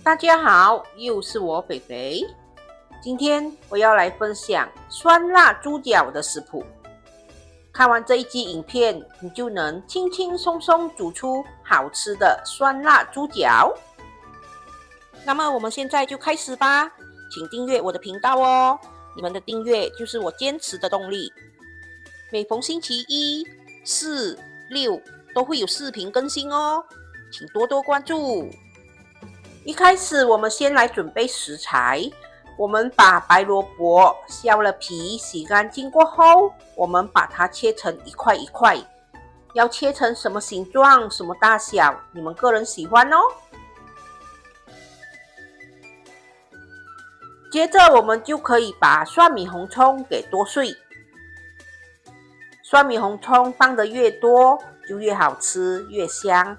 大家好，又是我肥肥。今天我要来分享酸辣猪脚的食谱。看完这一集影片，你就能轻轻松松煮出好吃的酸辣猪脚。那么我们现在就开始吧，请订阅我的频道哦，你们的订阅就是我坚持的动力。每逢星期一、四、六都会有视频更新哦，请多多关注。一开始我们先来准备食材，我们把白萝卜削了皮，洗干净过后，我们把它切成一块一块，要切成什么形状、什么大小，你们个人喜欢哦。接着我们就可以把蒜米红葱给剁碎，蒜米红葱放得越多就越好吃越香。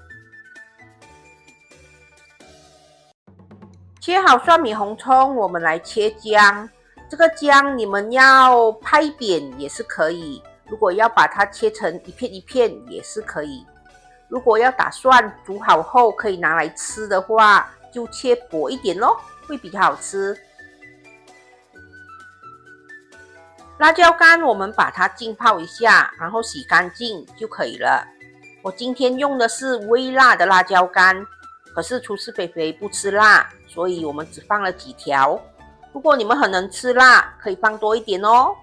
切好蒜米红葱，我们来切姜。这个姜你们要拍扁也是可以，如果要把它切成一片一片也是可以。如果要打算煮好后可以拿来吃的话，就切薄一点咯，会比较好吃。辣椒干我们把它浸泡一下，然后洗干净就可以了。我今天用的是微辣的辣椒干，可是厨师肥肥不吃辣，所以我们只放了几条。如果你们很能吃辣，可以放多一点哦。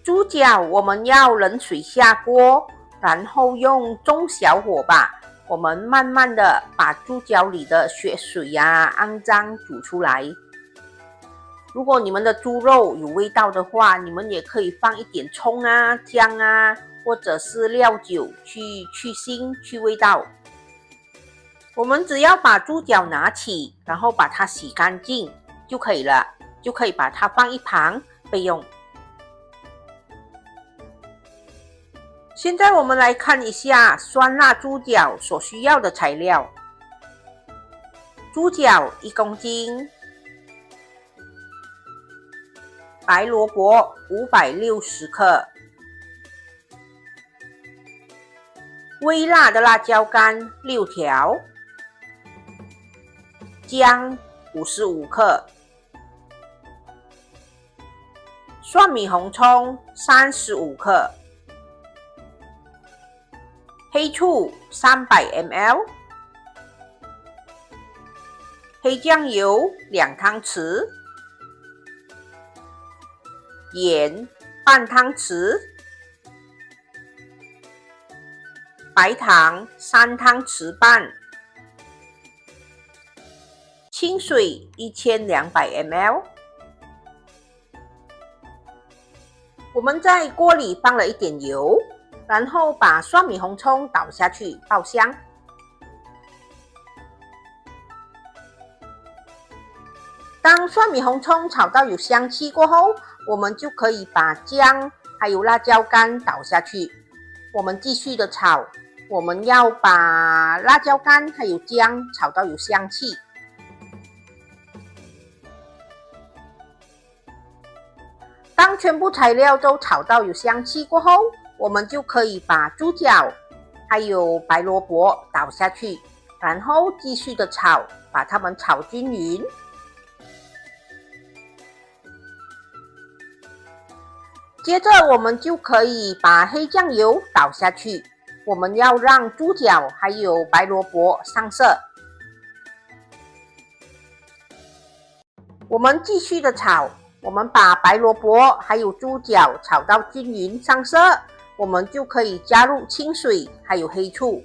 猪脚我们要冷水下锅，然后用中小火吧，我们慢慢的把猪脚里的血水肮脏煮出来。如果你们的猪肉有味道的话，你们也可以放一点葱姜或者是料酒去去腥去味道。我们只要把猪脚拿起，然后把它洗干净就可以了，就可以把它放一旁备用。现在我们来看一下酸辣猪脚所需要的材料。猪脚1公斤，白萝卜560克，微辣的辣椒干6条，姜55克，蒜米红葱35克，黑醋300 ml， 黑酱油2汤匙，盐半汤匙，白糖3汤匙半，清水1200 ml。 我们在锅里放了一点油，然后把蒜米红葱倒下去爆香。当蒜米红葱炒到有香气过后，我们就可以把姜还有辣椒干倒下去，我们继续的炒。我们要把辣椒干还有姜炒到有香气。当全部材料都炒到有香气过后，我们就可以把猪脚还有白萝卜倒下去，然后继续的炒，把它们炒均匀。接着我们就可以把黑酱油倒下去，我们要让猪脚还有白萝卜上色。我们继续的炒，我们把白萝卜还有猪脚炒到均匀上色，我们就可以加入清水还有黑醋。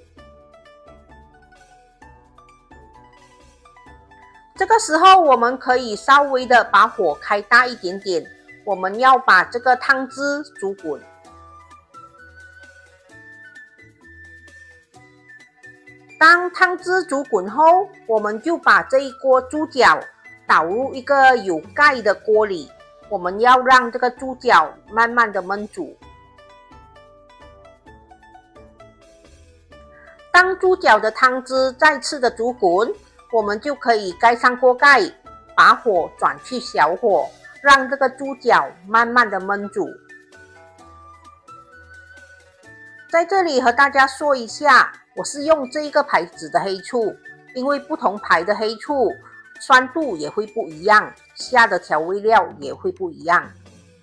这个时候我们可以稍微的把火开大一点点，我们要把这个汤汁煮滚。当汤汁煮滚后，我们就把这一锅猪脚倒入一个有盖的锅里，我们要让这个猪脚慢慢的焖煮。当猪脚的汤汁再次的煮滚，我们就可以盖上锅盖，把火转去小火，让这个猪脚慢慢的焖煮。在这里和大家说一下，我是用这一个牌子的黑醋，因为不同牌的黑醋酸度也会不一样，下的调味料也会不一样。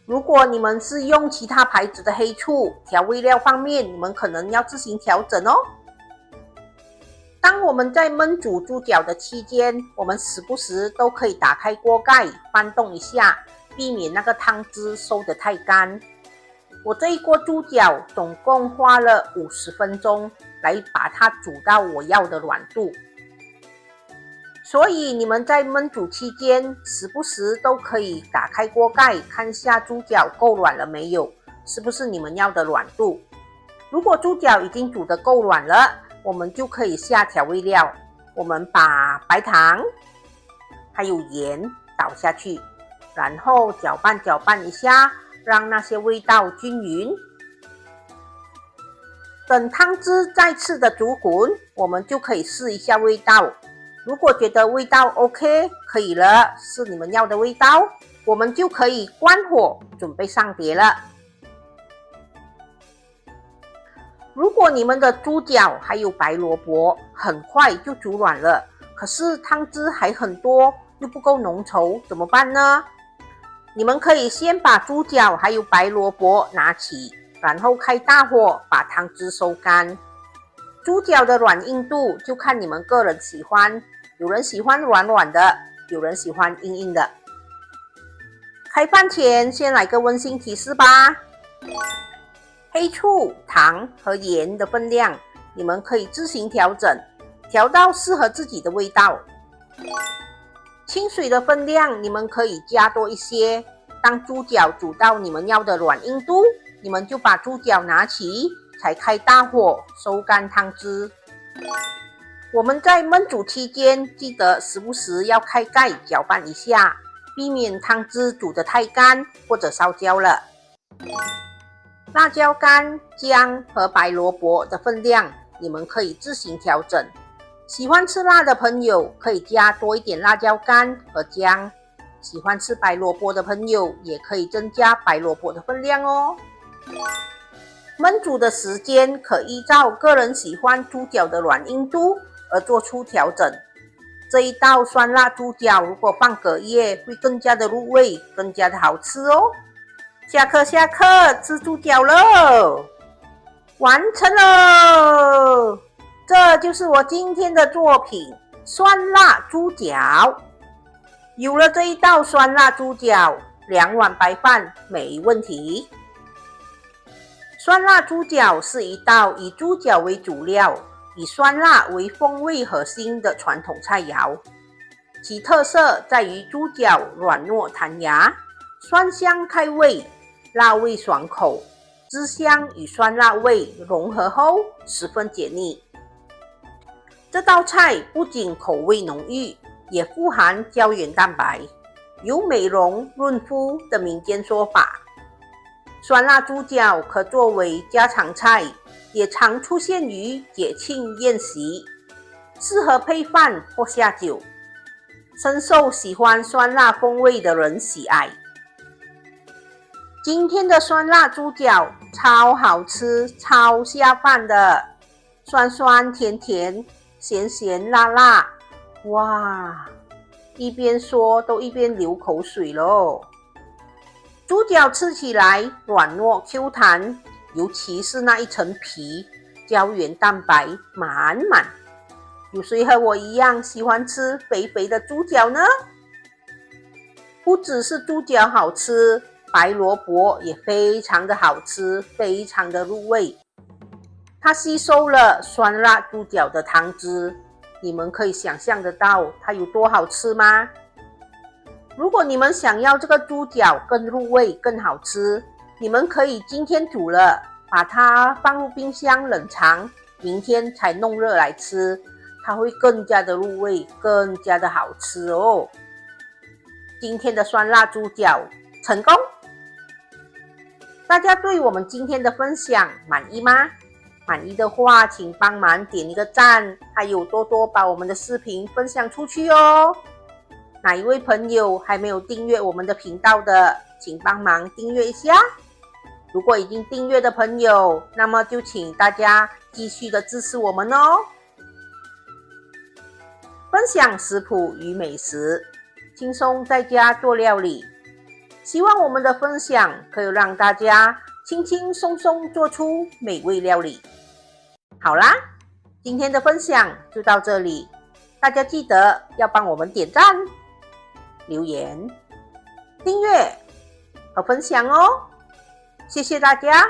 如果你们是用其他牌子的黑醋，调味料方面你们可能要自行调整哦。当我们在焖煮猪脚的期间，我们时不时都可以打开锅盖翻动一下，避免那个汤汁收得太干。我这一锅猪脚总共花了50分钟来把它煮到我要的软度，所以你们在焖煮期间时不时都可以打开锅盖看下猪脚够软了没有，是不是你们要的软度。如果猪脚已经煮得够软了，我们就可以下调味料。我们把白糖还有盐倒下去，然后搅拌搅拌一下，让那些味道均匀。等汤汁再次的煮滚，我们就可以试一下味道。如果觉得味道 OK 可以了，是你们要的味道，我们就可以关火准备上碟了。如果你们的猪脚还有白萝卜很快就煮软了，可是汤汁还很多，又不够浓稠，怎么办呢？你们可以先把猪脚还有白萝卜拿起，然后开大火把汤汁收干。猪脚的软硬度就看你们个人喜欢，有人喜欢软软的，有人喜欢硬硬的。开饭前先来个温馨提示吧。黑醋、糖和盐的分量，你们可以自行调整，调到适合自己的味道。清水的分量，你们可以加多一些。当猪脚煮到你们要的软硬度，你们就把猪脚拿起，才开大火收干汤汁。我们在焖煮期间，记得时不时要开盖搅拌一下，避免汤汁煮得太干或者烧焦了。辣椒干、姜和白萝卜的分量，你们可以自行调整。喜欢吃辣的朋友可以加多一点辣椒干和姜，喜欢吃白萝卜的朋友也可以增加白萝卜的分量哦。焖煮的时间可依照个人喜欢猪脚的软硬度而做出调整。这一道酸辣猪脚如果放隔夜，会更加的入味，更加的好吃哦。下课，吃猪脚喽！完成喽！这就是我今天的作品——酸辣猪脚。有了这一道酸辣猪脚，2碗白饭没问题。酸辣猪脚是一道以猪脚为主料，以酸辣为风味核心的传统菜肴。其特色在于猪脚软糯弹牙，酸香开胃，辣味爽口，汁香与酸辣味融合后十分解腻。这道菜不仅口味浓郁，也富含胶原蛋白，有美容润肤的民间说法。酸辣猪脚可作为家常菜，也常出现于节庆宴席，适合配饭或下酒，深受喜欢酸辣风味的人喜爱。今天的酸辣猪脚超好吃，超下饭的，酸酸甜甜，咸咸辣辣，哇！一边说都一边流口水咯。猪脚吃起来软糯 Q 弹，尤其是那一层皮，胶原蛋白满满。有谁和我一样喜欢吃肥肥的猪脚呢？不只是猪脚好吃，白萝卜也非常的好吃，非常的入味。它吸收了酸辣猪脚的汤汁，你们可以想象得到它有多好吃吗？如果你们想要这个猪脚更入味、更好吃，你们可以今天煮了，把它放入冰箱冷藏，明天才弄热来吃，它会更加的入味，更加的好吃哦。今天的酸辣猪脚成功！大家对我们今天的分享满意吗？满意的话，请帮忙点一个赞，还有多多把我们的视频分享出去哦。哪一位朋友还没有订阅我们的频道的，请帮忙订阅一下。如果已经订阅的朋友，那么就请大家继续的支持我们哦。分享食谱与美食，轻松在家做料理。希望我们的分享可以让大家轻轻松松做出美味料理。好啦，今天的分享就到这里，大家记得要帮我们点赞、留言、订阅和分享哦。谢谢大家。